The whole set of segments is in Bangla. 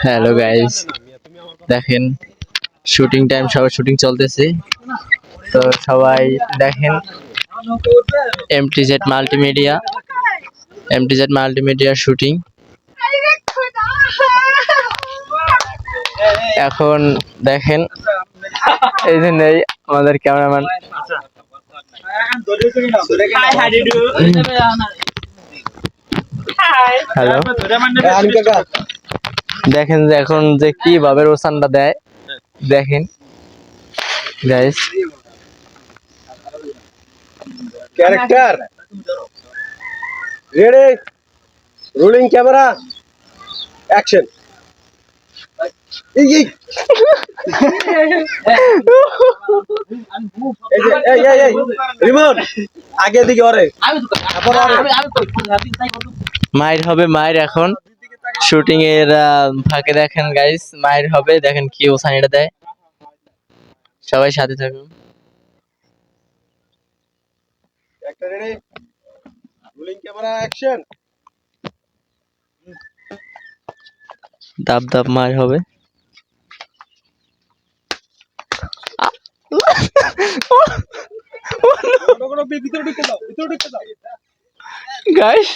হ্যালো গাইস, দেখেন শুটিং টাইম, সবার শুটিং চলতেছে। তো সবাই দেখেন এমটিজেড মাল্টিমিডিয়া শুটিং। এখন দেখেন এই যে নেই আমাদের ক্যামেরাম্যান। হ্যালো, দেখেন যে এখন যে কিভাবে রোশানটা দেয়, দেখেন guys. Character ready, rolling camera, action. এই রিমন আগে দিকে ওরে মাইর হবে, মাইর এখন শুটিং এর ফাঁকে দেখেন গাইস, মাইর হবে। দেখেন কি ওসানিটা দেয়, সবাই সাথে থাকুন। একটা রেডি, রোলিং ক্যামেরা, অ্যাকশন। দাব দাব মার হবে। ভিতরে ঢুকে দাও, ভিতরে ঢুকে দাও গাইস,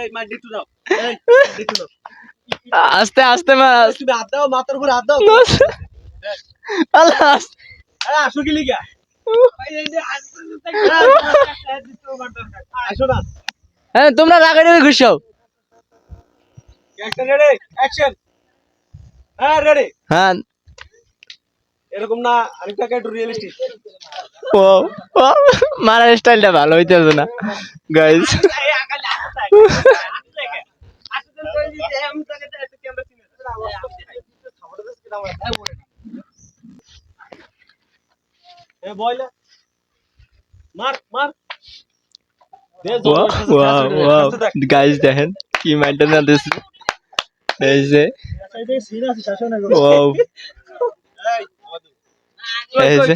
এই মার দিতে দাও, এই দিতে দাও, আস্তে আস্তে মার। তুমি হাত দাও, মাথার উপরে হাত দাও। আল্লাহ, আরে আসো কি লিগা আসো না। হ্যাঁ তোমরা রাগাড়ি ঘুষো। একটা রেডি, অ্যাকশন। হ্যাঁ রেডি। হ্যাঁ, এরকম না, আরেকটা একটু রিয়েলিস্টিক। ও ও মারার স্টাইলটা ভালো হইতেছে না গাইস। মার মার গাইস দেখেন কি মেইনটেইন দিছে, এই যে ওয়াও, এই যে